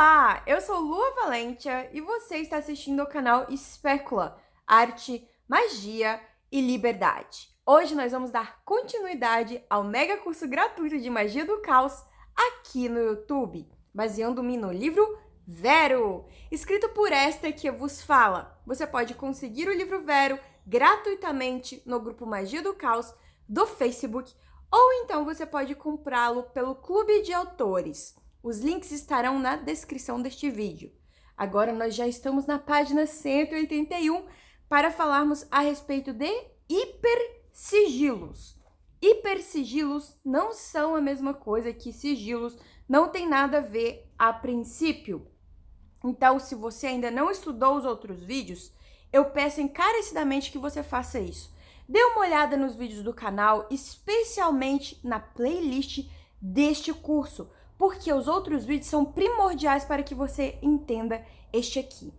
Olá, eu sou Lua Valentia e você está assistindo ao canal Espécula, Arte, Magia e Liberdade. Hoje nós vamos dar continuidade ao mega curso gratuito de Magia do Caos aqui no YouTube, baseando-me no livro Vero, escrito por esta que vos fala. Você pode conseguir o livro Vero gratuitamente no grupo Magia do Caos do Facebook, ou então você pode comprá-lo pelo Clube de Autores. Os links estarão na descrição deste vídeo. Agora nós já estamos na página 181 para falarmos a respeito de hipersigilos. Hipersigilos não são a mesma coisa que sigilos, não tem nada a ver a princípio. Então, se você ainda não estudou os outros vídeos, eu peço encarecidamente que você faça isso. Dê uma olhada nos vídeos do canal, especialmente na playlist deste curso, porque os outros vídeos são primordiais para que você entenda este aqui.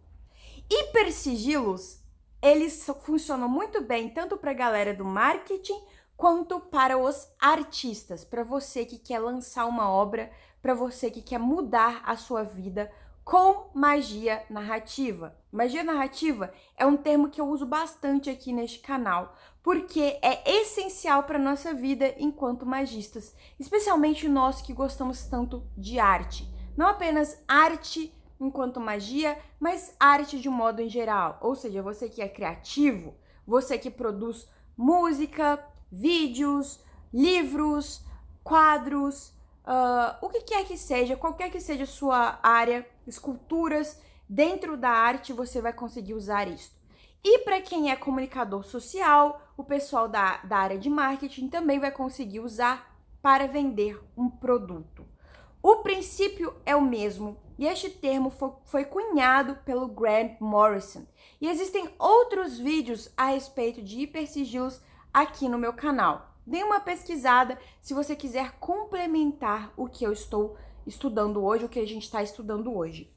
Hipersigilos, eles funcionam muito bem tanto para a galera do marketing quanto para os artistas, para você que quer lançar uma obra, para você que quer mudar a sua vida com magia narrativa. Magia narrativa é um termo que eu uso bastante aqui neste canal, porque é essencial para a nossa vida enquanto magistas, especialmente nós que gostamos tanto de arte. Não apenas arte enquanto magia, mas arte de um modo em geral. Ou seja, você que é criativo, você que produz música, vídeos, livros, quadros, o que quer que seja, qualquer que seja a sua área, esculturas, dentro da arte você vai conseguir usar isso. E para quem é comunicador social, o pessoal da área de marketing também vai conseguir usar para vender um produto. O princípio é o mesmo e este termo foi cunhado pelo Grant Morrison. E existem outros vídeos a respeito de hipersigilos aqui no meu canal. Dê uma pesquisada se você quiser complementar o que eu estou estudando hoje, o que a gente está estudando hoje.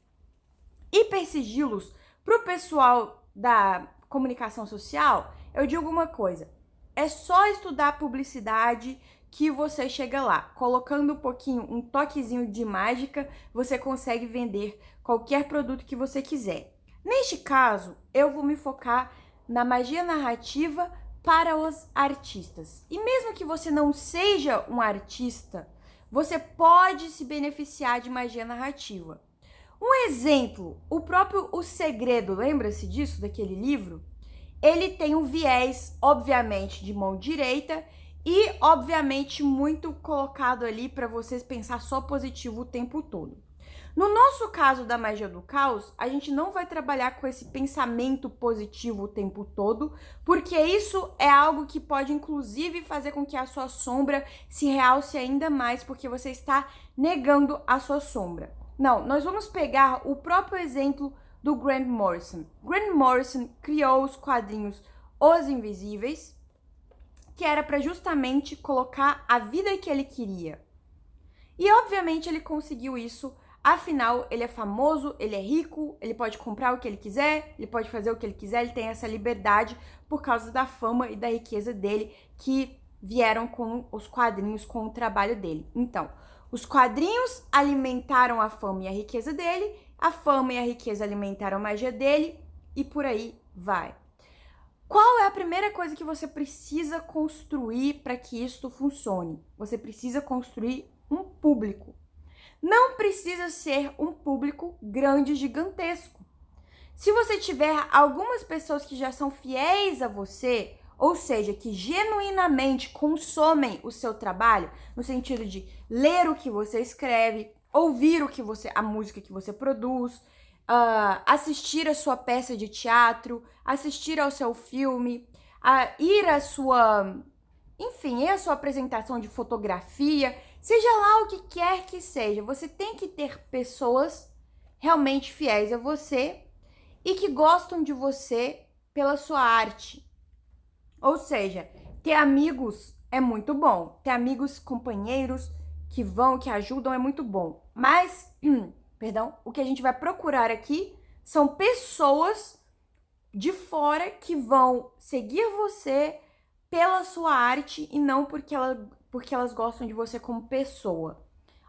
Hipersigilos, para o pessoal da comunicação social, eu digo uma coisa: é só estudar publicidade que você chega lá. Colocando um pouquinho, um toquezinho de mágica, você consegue vender qualquer produto que você quiser. Neste caso, eu vou me focar na magia narrativa para os artistas. E mesmo que você não seja um artista, você pode se beneficiar de magia narrativa. Um exemplo, o próprio O Segredo, lembra-se disso, daquele livro? Ele tem um viés, obviamente, de mão direita e, obviamente, muito colocado ali para vocês pensar só positivo o tempo todo. No nosso caso da magia do caos, a gente não vai trabalhar com esse pensamento positivo o tempo todo, porque isso é algo que pode, inclusive, fazer com que a sua sombra se realce ainda mais, porque você está negando a sua sombra. Não, nós vamos pegar o próprio exemplo do Grant Morrison. Grant Morrison criou os quadrinhos Os Invisíveis, que era para justamente colocar a vida que ele queria. E, obviamente, ele conseguiu isso. Afinal, ele é famoso, ele é rico, ele pode comprar o que ele quiser, ele pode fazer o que ele quiser, ele tem essa liberdade por causa da fama e da riqueza dele que vieram com os quadrinhos, com o trabalho dele. Então, os quadrinhos alimentaram a fama e a riqueza dele, a fama e a riqueza alimentaram a magia dele e por aí vai. Qual é a primeira coisa que você precisa construir para que isso funcione? Você precisa construir um público. Não precisa ser um público grande, gigantesco. Se você tiver algumas pessoas que já são fiéis a você, ou seja, que genuinamente consomem o seu trabalho, no sentido de ler o que você escreve, ouvir a música que você produz, assistir a sua peça de teatro, assistir ao seu filme, ir à sua, enfim, a sua apresentação de fotografia, seja lá o que quer que seja, você tem que ter pessoas realmente fiéis a você e que gostam de você pela sua arte. Ou seja, ter amigos é muito bom, ter amigos, companheiros que ajudam é muito bom. Mas, o que a gente vai procurar aqui são pessoas de fora que vão seguir você pela sua arte e não porque elas gostam de você como pessoa.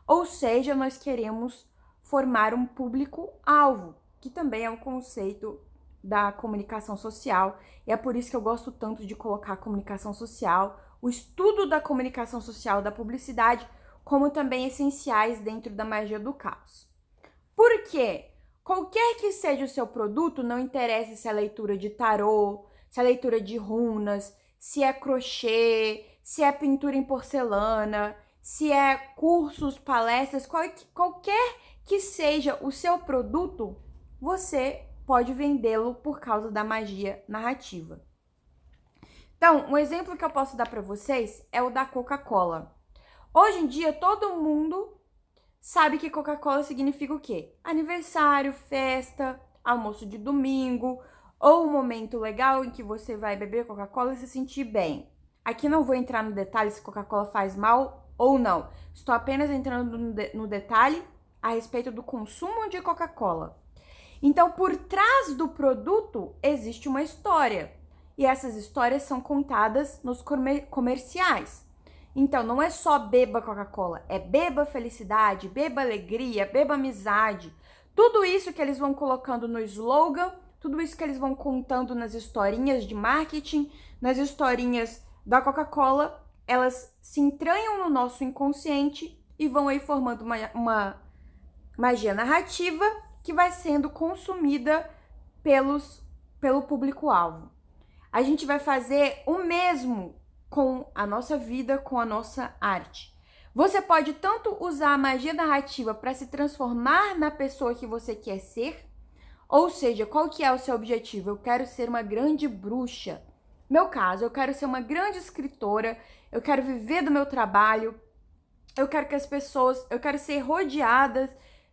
Ou seja, nós queremos formar um público-alvo, que também é um conceito da comunicação social, e é por isso que eu gosto tanto de colocar a comunicação social, o estudo da comunicação social, da publicidade, como também essenciais dentro da magia do caos. Por quê? Qualquer que seja o seu produto, não interessa se é leitura de tarô, se é leitura de runas, se é crochê, se é pintura em porcelana, se é cursos, palestras, qualquer que seja o seu produto, você pode vendê-lo por causa da magia narrativa. Então, um exemplo que eu posso dar para vocês é o da Coca-Cola. Hoje em dia, todo mundo sabe que Coca-Cola significa o quê? Aniversário, festa, almoço de domingo, ou um momento legal em que você vai beber Coca-Cola e se sentir bem. Aqui não vou entrar no detalhe se Coca-Cola faz mal ou não. Estou apenas entrando no detalhe a respeito do consumo de Coca-Cola. Então, por trás do produto existe uma história. E essas histórias são contadas nos comerciais. Então, não é só beba Coca-Cola, é beba felicidade, beba alegria, beba amizade. Tudo isso que eles vão colocando no slogan, tudo isso que eles vão contando nas historinhas de marketing, nas historinhas da Coca-Cola, elas se entranham no nosso inconsciente e vão aí formando uma magia narrativa que vai sendo consumida pelo público-alvo. A gente vai fazer o mesmo com a nossa vida, com a nossa arte. Você pode tanto usar a magia narrativa para se transformar na pessoa que você quer ser, ou seja, qual que é o seu objetivo? Eu quero ser uma grande bruxa. Meu caso, eu quero ser uma grande escritora, eu quero viver do meu trabalho, eu quero ser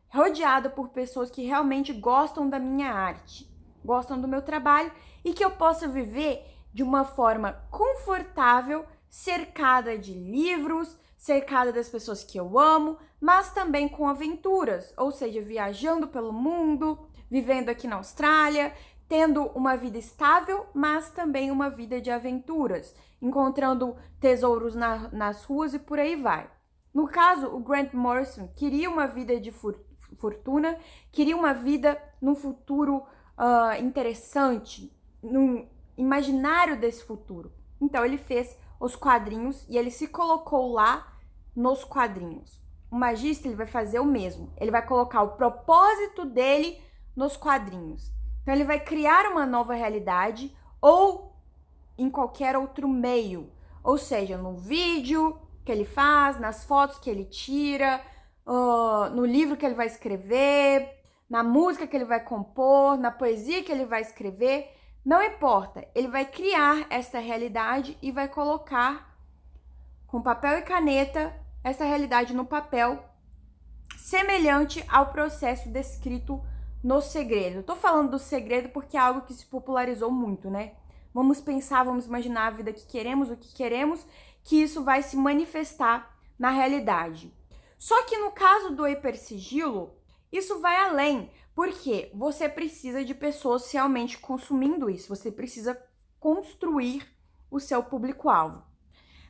rodeada por pessoas que realmente gostam da minha arte, gostam do meu trabalho e que eu possa viver de uma forma confortável, cercada de livros, cercada das pessoas que eu amo, mas também com aventuras, ou seja, viajando pelo mundo, vivendo aqui na Austrália, tendo uma vida estável, mas também uma vida de aventuras, encontrando tesouros nas ruas e por aí vai. No caso, o Grant Morrison queria uma vida de fortuna, queria uma vida num futuro interessante, num imaginário desse futuro. Então ele fez os quadrinhos e ele se colocou lá nos quadrinhos. O magista ele vai fazer o mesmo. Ele vai colocar o propósito dele nos quadrinhos. Então ele vai criar uma nova realidade ou em qualquer outro meio. Ou seja, no vídeo que ele faz, nas fotos que ele tira, no livro que ele vai escrever, na música que ele vai compor, na poesia que ele vai escrever. Não importa, ele vai criar esta realidade e vai colocar com papel e caneta essa realidade no papel, semelhante ao processo descrito no Segredo. Eu tô falando do Segredo porque é algo que se popularizou muito, né? Vamos pensar, vamos imaginar a vida que queremos, o que queremos, que isso vai se manifestar na realidade. Só que no caso do hipersigilo, isso vai além, porque você precisa de pessoas realmente consumindo isso, você precisa construir o seu público-alvo.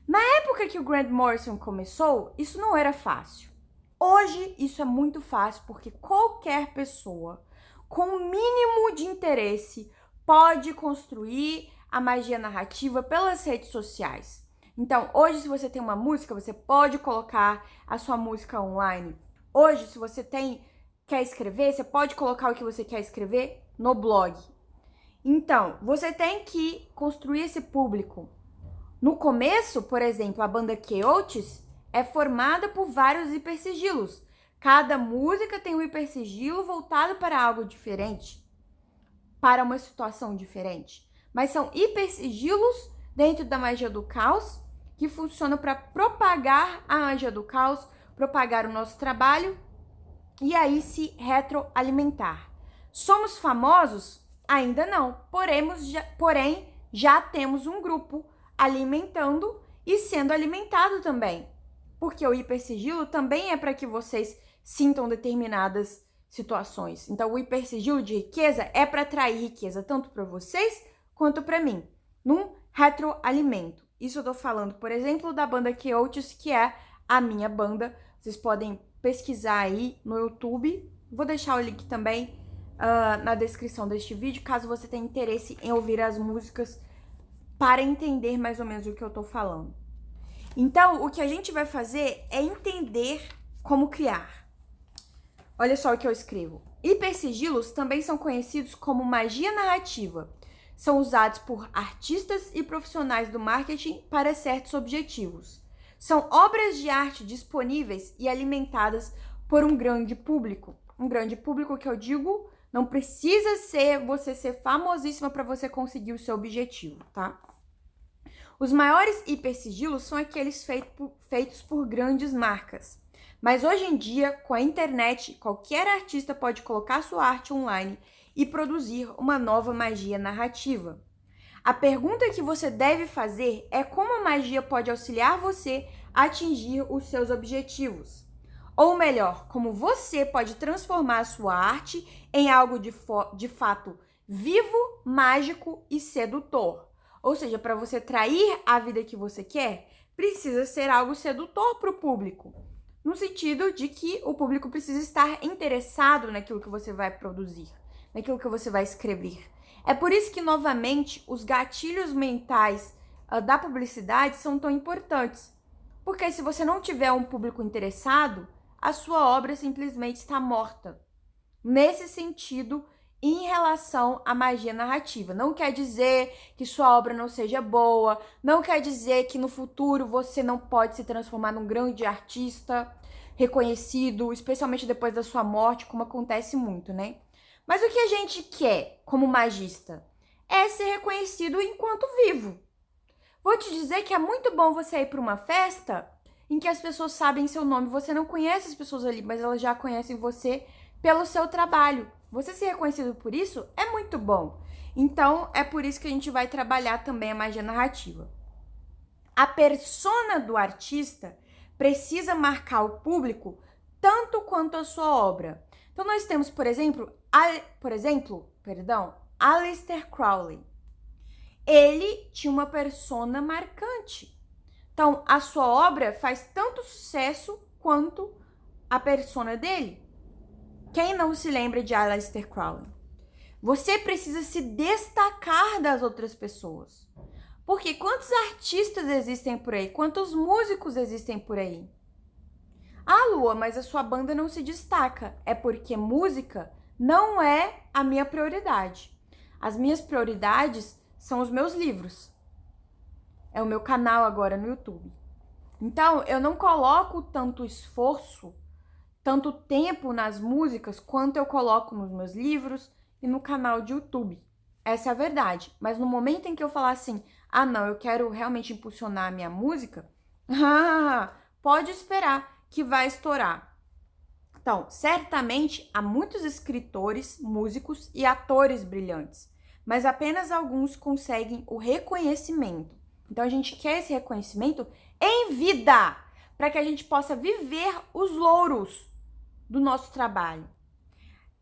Na época que o Grant Morrison começou, isso não era fácil. Hoje, isso é muito fácil, porque qualquer pessoa com o mínimo de interesse pode construir a magia narrativa pelas redes sociais. Então, hoje, se você tem uma música, você pode colocar a sua música online. Hoje, se você quer escrever, você pode colocar o que você quer escrever no blog. Então, você tem que construir esse público. No começo, por exemplo, a banda Chaotix é formada por vários hipersigilos. Cada música tem um hipersigilo voltado para algo diferente, para uma situação diferente. Mas são hipersigilos dentro da magia do caos que funcionam para propagar a magia do caos, propagar o nosso trabalho e aí se retroalimentar. Somos famosos? Ainda não, porém já temos um grupo alimentando e sendo alimentado também. Porque o hipersigilo também é para que vocês sintam determinadas situações. Então, o hipersigilo de riqueza é para atrair riqueza tanto para vocês quanto para mim, num retroalimento. Isso eu tô falando, por exemplo, da banda Chaotix, que é a minha banda. Vocês podem pesquisar aí no YouTube Vou deixar o link também na descrição deste vídeo, caso você tenha interesse em ouvir as músicas para entender mais ou menos o que eu tô falando. Então, o que a gente vai fazer é entender como criar. Olha só o que eu escrevo. Hipersigilos também são conhecidos como magia narrativa. São usados por artistas e profissionais do marketing para certos objetivos. São obras de arte disponíveis e alimentadas por um grande público. Um grande público que eu digo, não precisa você ser famosíssima para você conseguir o seu objetivo, tá? Os maiores hipersigilos são aqueles feitos por grandes marcas. Mas hoje em dia, com a internet, qualquer artista pode colocar sua arte online e produzir uma nova magia narrativa. A pergunta que você deve fazer é como a magia pode auxiliar você a atingir os seus objetivos. Ou melhor, como você pode transformar a sua arte em algo de fato vivo, mágico e sedutor. Ou seja, para você atrair a vida que você quer, precisa ser algo sedutor para o público. No sentido de que o público precisa estar interessado naquilo que você vai produzir, naquilo que você vai escrever. É por isso que, novamente, os gatilhos mentais da publicidade são tão importantes. Porque se você não tiver um público interessado, a sua obra simplesmente está morta. Nesse sentido, em relação à magia narrativa. Não quer dizer que sua obra não seja boa, não quer dizer que no futuro você não pode se transformar num grande artista reconhecido, especialmente depois da sua morte, como acontece muito, né? Mas o que a gente quer como magista é ser reconhecido enquanto vivo. Vou te dizer que é muito bom você ir para uma festa em que as pessoas sabem seu nome. Você não conhece as pessoas ali, mas elas já conhecem você pelo seu trabalho. Você ser reconhecido por isso é muito bom. Então, é por isso que a gente vai trabalhar também a magia narrativa. A persona do artista precisa marcar o público tanto quanto a sua obra. Então, nós temos, por exemplo, Aleister Crowley. Ele tinha uma persona marcante. Então, a sua obra faz tanto sucesso quanto a persona dele. Quem não se lembra de Aleister Crowley? Você precisa se destacar das outras pessoas. Porque quantos artistas existem por aí? Quantos músicos existem por aí? Ah, Lua, mas a sua banda não se destaca. É porque música não é a minha prioridade. As minhas prioridades são os meus livros. É o meu canal agora no YouTube. Então, eu não coloco tanto esforço, tanto tempo nas músicas, quanto eu coloco nos meus livros e no canal de YouTube. Essa é a verdade. Mas no momento em que eu falar assim, ah não, eu quero realmente impulsionar a minha música, pode esperar que vai estourar. Então, certamente há muitos escritores, músicos e atores brilhantes, mas apenas alguns conseguem o reconhecimento. Então, a gente quer esse reconhecimento em vida, para que a gente possa viver os louros do nosso trabalho.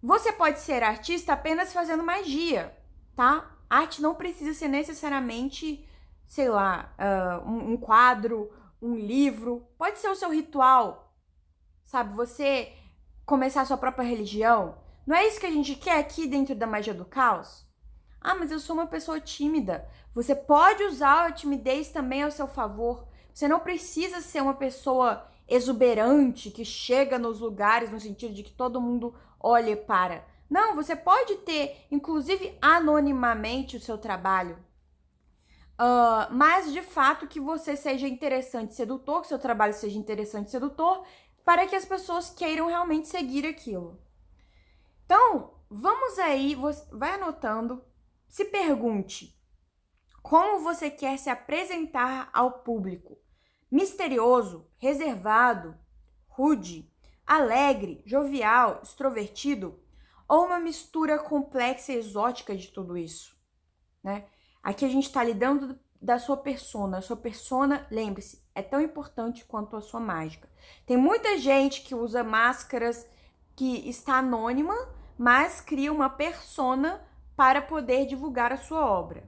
Você pode ser artista apenas fazendo magia, tá? Arte não precisa ser necessariamente, sei lá, um quadro, um livro. Pode ser o seu ritual, sabe? Você começar a sua própria religião. Não é isso que a gente quer aqui dentro da magia do caos? Ah, mas eu sou uma pessoa tímida. Você pode usar a timidez também ao seu favor. Você não precisa ser uma pessoa exuberante que chega nos lugares no sentido de que todo mundo olhe para. Não, você pode ter, inclusive anonimamente, o seu trabalho. Mas de fato que você seja interessante, sedutor, que seu trabalho seja interessante, sedutor, para que as pessoas queiram realmente seguir aquilo. Então, vamos aí, vai anotando, se pergunte como você quer se apresentar ao público. Misterioso, reservado, rude, alegre, jovial, extrovertido, ou uma mistura complexa e exótica de tudo isso, né? Aqui a gente está lidando da sua persona. A sua persona, lembre-se, é tão importante quanto a sua mágica. Tem muita gente que usa máscaras que está anônima, mas cria uma persona para poder divulgar a sua obra.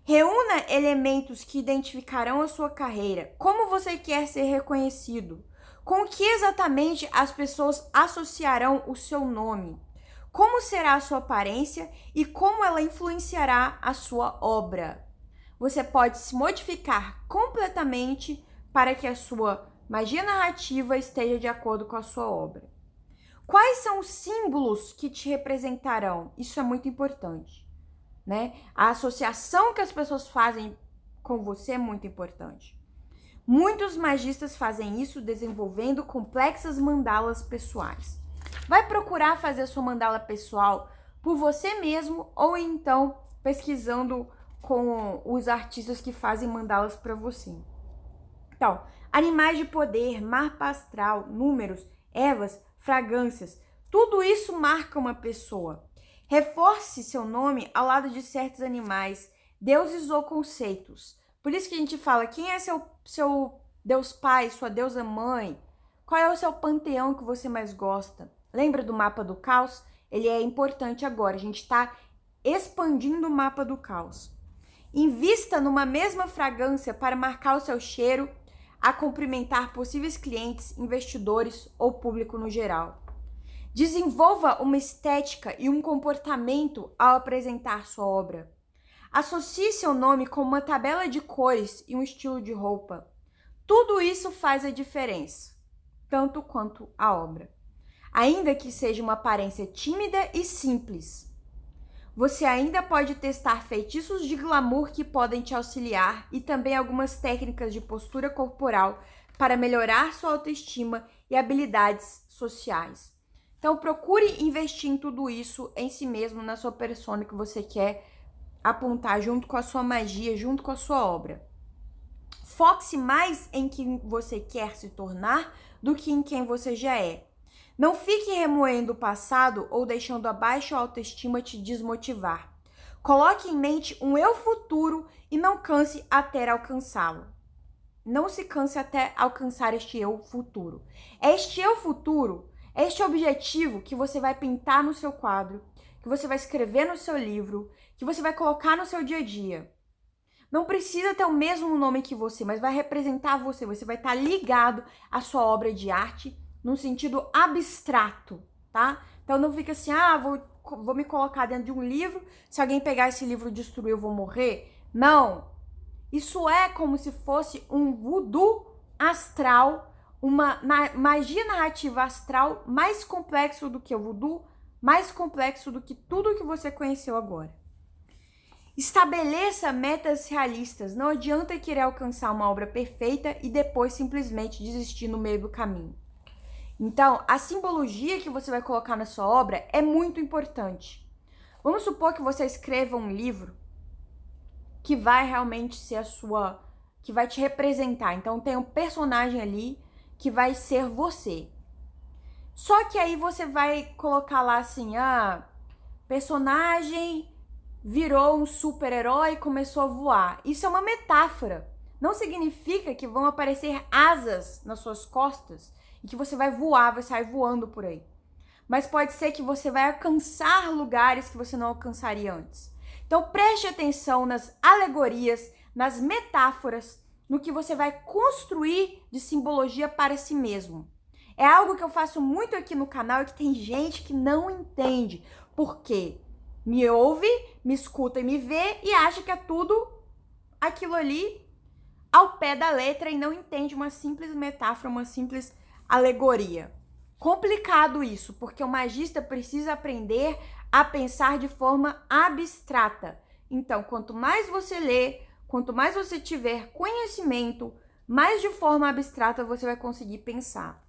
Reúna elementos que identificarão a sua carreira. Como você quer ser reconhecido? Com o que exatamente as pessoas associarão o seu nome? Como será a sua aparência e como ela influenciará a sua obra? Você pode se modificar completamente para que a sua magia narrativa esteja de acordo com a sua obra. Quais são os símbolos que te representarão? Isso é muito importante, né? A associação que as pessoas fazem com você é muito importante. Muitos magistas fazem isso desenvolvendo complexas mandalas pessoais. Vai procurar fazer a sua mandala pessoal por você mesmo ou então pesquisando com os artistas que fazem mandalas para você. Então, animais de poder, mapa astral, números, ervas, fragrâncias, tudo isso marca uma pessoa. Reforce seu nome ao lado de certos animais, deuses ou conceitos. Por isso que a gente fala, quem é seu Deus Pai, sua deusa Mãe? Qual é o seu panteão que você mais gosta? Lembra do mapa do caos? Ele é importante agora, a gente está expandindo o mapa do caos. Invista numa mesma fragrância para marcar o seu cheiro, a cumprimentar possíveis clientes, investidores ou público no geral. Desenvolva uma estética e um comportamento ao apresentar sua obra. Associe seu nome com uma tabela de cores e um estilo de roupa. Tudo isso faz a diferença, tanto quanto a obra. Ainda que seja uma aparência tímida e simples, você ainda pode testar feitiços de glamour que podem te auxiliar e também algumas técnicas de postura corporal para melhorar sua autoestima e habilidades sociais. Então, procure investir em tudo isso em si mesmo, na sua persona que você quer apontar junto com a sua magia, junto com a sua obra. Foque-se mais em quem você quer se tornar do que em quem você já é. Não fique remoendo o passado ou deixando a baixa autoestima te desmotivar. Coloque em mente um eu futuro e não canse até alcançá-lo. Não se canse até alcançar este eu futuro. Este eu futuro, este objetivo que você vai pintar no seu quadro, que você vai escrever no seu livro, que você vai colocar no seu dia a dia. Não precisa ter o mesmo nome que você, mas vai representar você. Você vai estar ligado à sua obra de arte num sentido abstrato, tá? Então não fica assim, vou me colocar dentro de um livro, se alguém pegar esse livro e destruir, eu vou morrer. Não! Isso é como se fosse um voodoo astral, uma magia narrativa astral mais complexo do que o voodoo, mais complexo do que tudo que você conheceu agora. Estabeleça metas realistas. Não adianta querer alcançar uma obra perfeita e depois simplesmente desistir no meio do caminho. Então, a simbologia que você vai colocar na sua obra é muito importante. Vamos supor que você escreva um livro que vai realmente ser que vai te representar. Então, tem um personagem ali que vai ser você. Só que aí você vai colocar lá assim, personagem virou um super-herói e começou a voar. Isso é uma metáfora. Não significa que vão aparecer asas nas suas costas e que você vai voar, vai sair voando por aí. Mas pode ser que você vai alcançar lugares que você não alcançaria antes. Então preste atenção nas alegorias, nas metáforas, no que você vai construir de simbologia para si mesmo. É algo que eu faço muito aqui no canal e que tem gente que não entende. Por quê? Me ouve, me escuta e me vê e acha que é tudo aquilo ali ao pé da letra e não entende uma simples metáfora, uma simples alegoria. Complicado isso, porque o magista precisa aprender a pensar de forma abstrata. Então, quanto mais você lê, quanto mais você tiver conhecimento, mais de forma abstrata você vai conseguir pensar.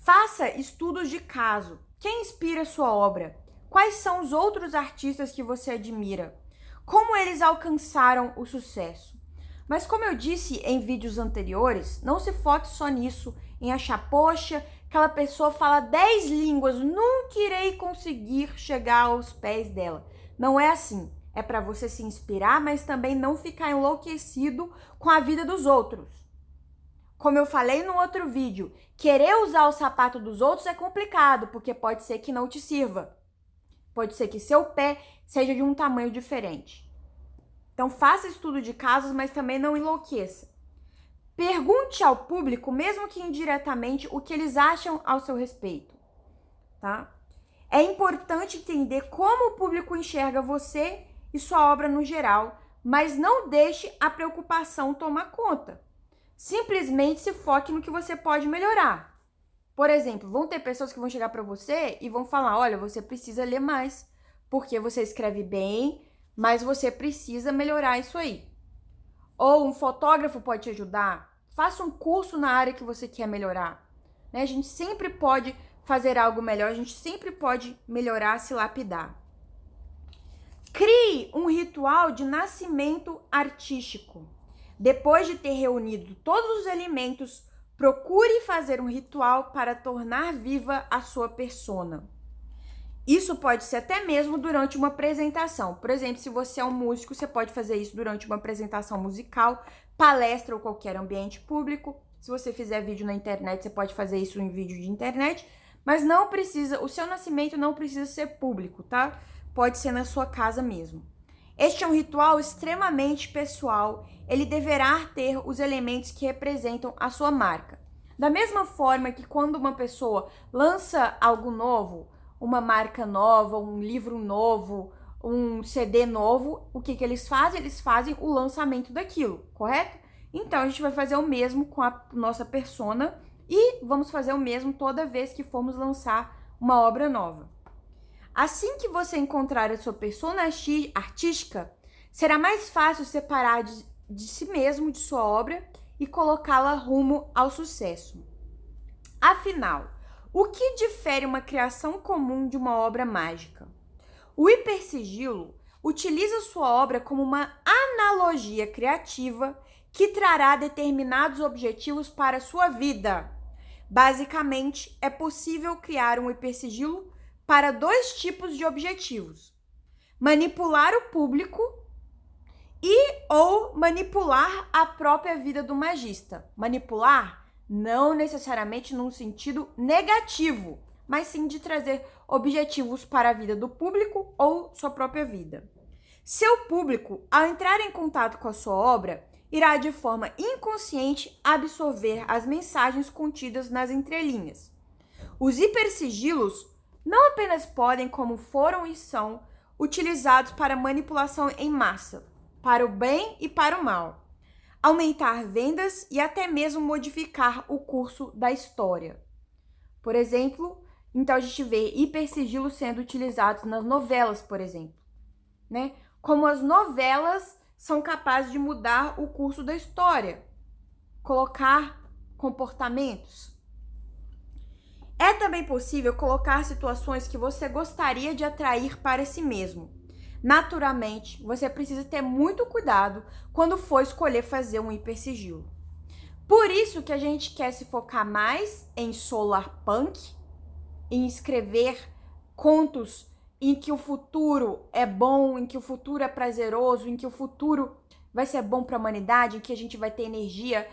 Faça estudos de caso. Quem inspira a sua obra? Quais são os outros artistas que você admira? Como eles alcançaram o sucesso? Mas como eu disse em vídeos anteriores, não se foque só nisso, em achar, poxa, aquela pessoa fala 10 línguas, nunca irei conseguir chegar aos pés dela. Não é assim. É para você se inspirar, mas também não ficar enlouquecido com a vida dos outros. Como eu falei no outro vídeo, querer usar o sapato dos outros é complicado, porque pode ser que não te sirva. Pode ser que seu pé seja de um tamanho diferente. Então, faça estudo de casos, mas também não enlouqueça. Pergunte ao público, mesmo que indiretamente, o que eles acham ao seu respeito, tá? É importante entender como o público enxerga você e sua obra no geral, mas não deixe a preocupação tomar conta. Simplesmente se foque no que você pode melhorar. Por exemplo, vão ter pessoas que vão chegar para você e vão falar: olha, você precisa ler mais, porque você escreve bem, mas você precisa melhorar isso aí. Ou um fotógrafo pode te ajudar. Faça um curso na área que você quer melhorar. Né? A gente sempre pode fazer algo melhor, a gente sempre pode melhorar, se lapidar. Crie um ritual de nascimento artístico. Depois de ter reunido todos os elementos, procure fazer um ritual para tornar viva a sua persona. Isso pode ser até mesmo durante uma apresentação. Por exemplo, se você é um músico, você pode fazer isso durante uma apresentação musical, palestra ou qualquer ambiente público. Se você fizer vídeo na internet, você pode fazer isso em vídeo de internet, mas não precisa, o seu nascimento não precisa ser público, tá? Pode ser na sua casa mesmo. Este é um ritual extremamente pessoal. Ele deverá ter os elementos que representam a sua marca. Da mesma forma que quando uma pessoa lança algo novo, uma marca nova, um livro novo, um CD novo, o que eles fazem? Eles fazem o lançamento daquilo, correto? Então, a gente vai fazer o mesmo com a nossa persona e vamos fazer o mesmo toda vez que formos lançar uma obra nova. Assim que você encontrar a sua persona artística, será mais fácil separar de si mesmo, de sua obra, e colocá-la rumo ao sucesso. Afinal, o que difere uma criação comum de uma obra mágica? O hipersigilo utiliza sua obra como uma analogia criativa que trará determinados objetivos para a sua vida. Basicamente, é possível criar um hipersigilo para 2 tipos de objetivos: manipular o público ou manipular a própria vida do magista. Manipular não necessariamente num sentido negativo, mas sim de trazer objetivos para a vida do público ou sua própria vida. Seu público, ao entrar em contato com a sua obra, irá de forma inconsciente absorver as mensagens contidas nas entrelinhas. Os hipersigilos não apenas podem, como foram e são, utilizados para manipulação em massa, para o bem e para o mal, aumentar vendas e até mesmo modificar o curso da história. Por exemplo, então a gente vê hipersigilos sendo utilizados nas novelas, por exemplo, né? Como as novelas são capazes de mudar o curso da história, colocar comportamentos. É também possível colocar situações que você gostaria de atrair para si mesmo. Naturalmente, você precisa ter muito cuidado quando for escolher fazer um hipersigilo. Por isso que a gente quer se focar mais em solarpunk, em escrever contos em que o futuro é bom, em que o futuro é prazeroso, em que o futuro vai ser bom para a humanidade, em que a gente vai ter energia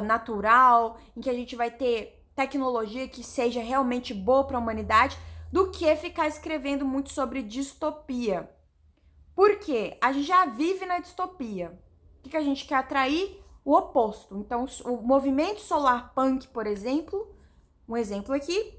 natural, em que a gente vai ter tecnologia que seja realmente boa para a humanidade, do que ficar escrevendo muito sobre distopia. Por quê? A gente já vive na distopia. O que a gente quer atrair? O oposto. Então, o movimento solarpunk, por exemplo, um exemplo aqui,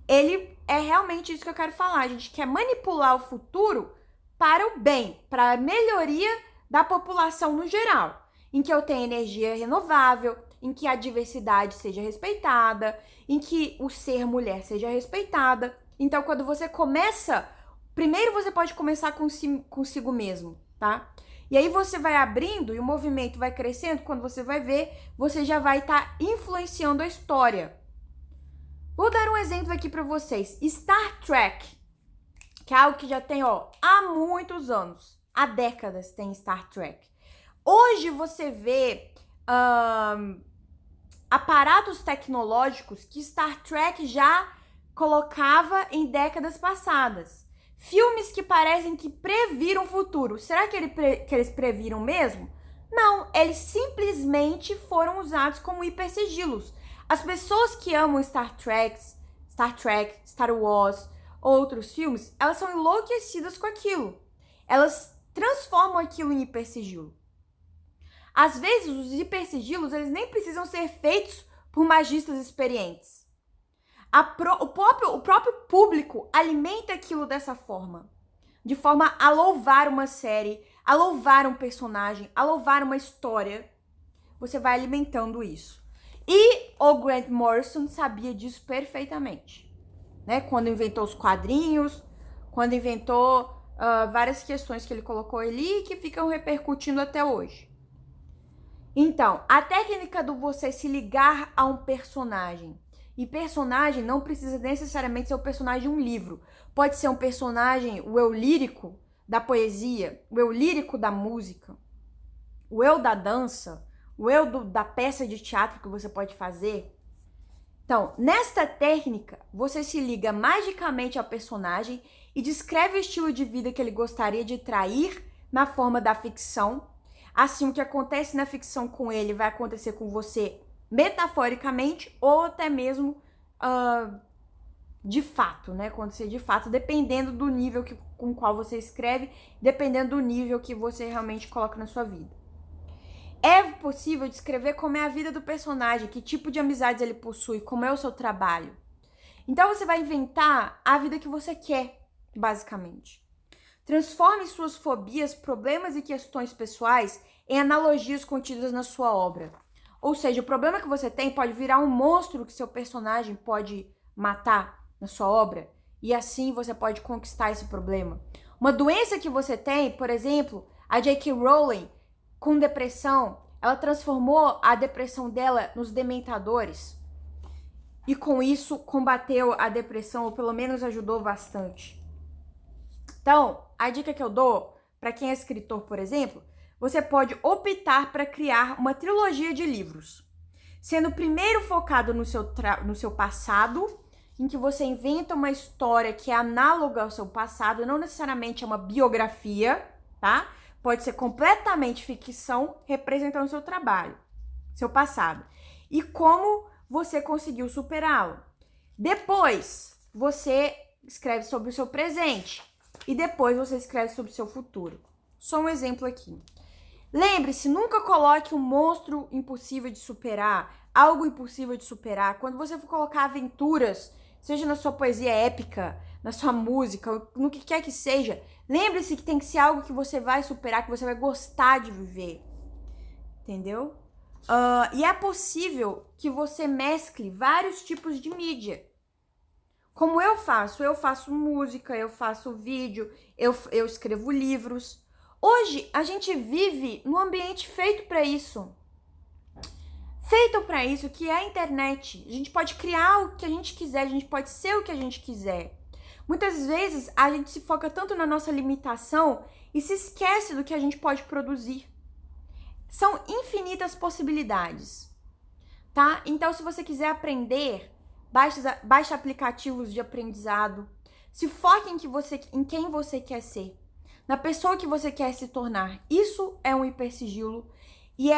ele é realmente isso que eu quero falar. A gente quer manipular o futuro para o bem, para a melhoria da população no geral, em que eu tenha energia renovável, em que a diversidade seja respeitada, em que o ser mulher seja respeitada. Então, quando você começa, primeiro você pode começar consigo mesmo, tá? E aí você vai abrindo e o movimento vai crescendo, quando você vai ver, você já vai estar influenciando a história. Vou dar um exemplo aqui para vocês. Star Trek, que é algo que já tem, há muitos anos, há décadas tem Star Trek. Hoje você vê aparatos tecnológicos que Star Trek já colocava em décadas passadas. Filmes que parecem que previram o futuro. Será que eles previram mesmo? Não, eles simplesmente foram usados como hipersigilos. As pessoas que amam Star Trek, Star Wars, outros filmes, elas são enlouquecidas com aquilo. Elas transformam aquilo em hipersigilo. Às vezes, os hipersigilos, eles nem precisam ser feitos por magistas experientes. O próprio público alimenta aquilo dessa forma. De forma a louvar uma série, a louvar um personagem, a louvar uma história. Você vai alimentando isso. E o Grant Morrison sabia disso perfeitamente. Né? Quando inventou os quadrinhos, quando inventou várias questões que ele colocou ali que ficam repercutindo até hoje. Então, a técnica do você se ligar a um personagem. E personagem não precisa necessariamente ser o personagem de um livro. Pode ser um personagem, o eu lírico da poesia, o eu lírico da música, o eu da dança, o eu da peça de teatro que você pode fazer. Então, nesta técnica, você se liga magicamente ao personagem e descreve o estilo de vida que ele gostaria de trair na forma da ficção. Assim, o que acontece na ficção com ele vai acontecer com você metaforicamente ou até mesmo de fato, né? Acontecer de fato, dependendo do nível com o qual você escreve, dependendo do nível que você realmente coloca na sua vida. É possível descrever como é a vida do personagem, que tipo de amizades ele possui, como é o seu trabalho. Então você vai inventar a vida que você quer, basicamente. Transforme suas fobias, problemas e questões pessoais em analogias contidas na sua obra. Ou seja, o problema que você tem pode virar um monstro que seu personagem pode matar na sua obra, e assim você pode conquistar esse problema. Uma doença que você tem, por exemplo, a J.K. Rowling, com depressão, ela transformou a depressão dela nos Dementadores. E com isso combateu a depressão, ou pelo menos ajudou bastante. Então, a dica que eu dou para quem é escritor, por exemplo, você pode optar para criar uma trilogia de livros, sendo primeiro focado no seu passado, em que você inventa uma história que é análoga ao seu passado, não necessariamente é uma biografia, tá? Pode ser completamente ficção representando o seu trabalho, seu passado. E como você conseguiu superá-lo. Depois, você escreve sobre o seu presente. E depois você escreve sobre o seu futuro. Só um exemplo aqui. Lembre-se, nunca coloque um monstro impossível de superar, algo impossível de superar. Quando você for colocar aventuras, seja na sua poesia épica, na sua música, no que quer que seja, lembre-se que tem que ser algo que você vai superar, que você vai gostar de viver. Entendeu? E é possível que você mescle vários tipos de mídia. Como eu faço música, eu faço vídeo, eu escrevo livros. Hoje, a gente vive num ambiente feito para isso. Feito para isso, que é a internet. A gente pode criar o que a gente quiser, a gente pode ser o que a gente quiser. Muitas vezes, a gente se foca tanto na nossa limitação e se esquece do que a gente pode produzir. São infinitas possibilidades, tá? Então, se você quiser aprender, baixe aplicativos de aprendizado. Se foque em quem você quer ser, na pessoa que você quer se tornar. Isso é um hipersigilo e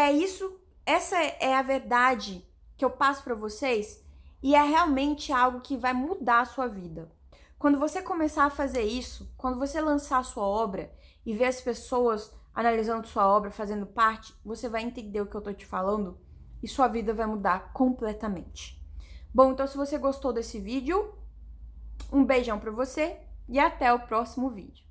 essa é a verdade que eu passo para vocês e é realmente algo que vai mudar a sua vida. Quando você começar a fazer isso, quando você lançar a sua obra e ver as pessoas analisando sua obra, fazendo parte, você vai entender o que eu tô te falando e sua vida vai mudar completamente. Bom, então se você gostou desse vídeo, um beijão pra você e até o próximo vídeo.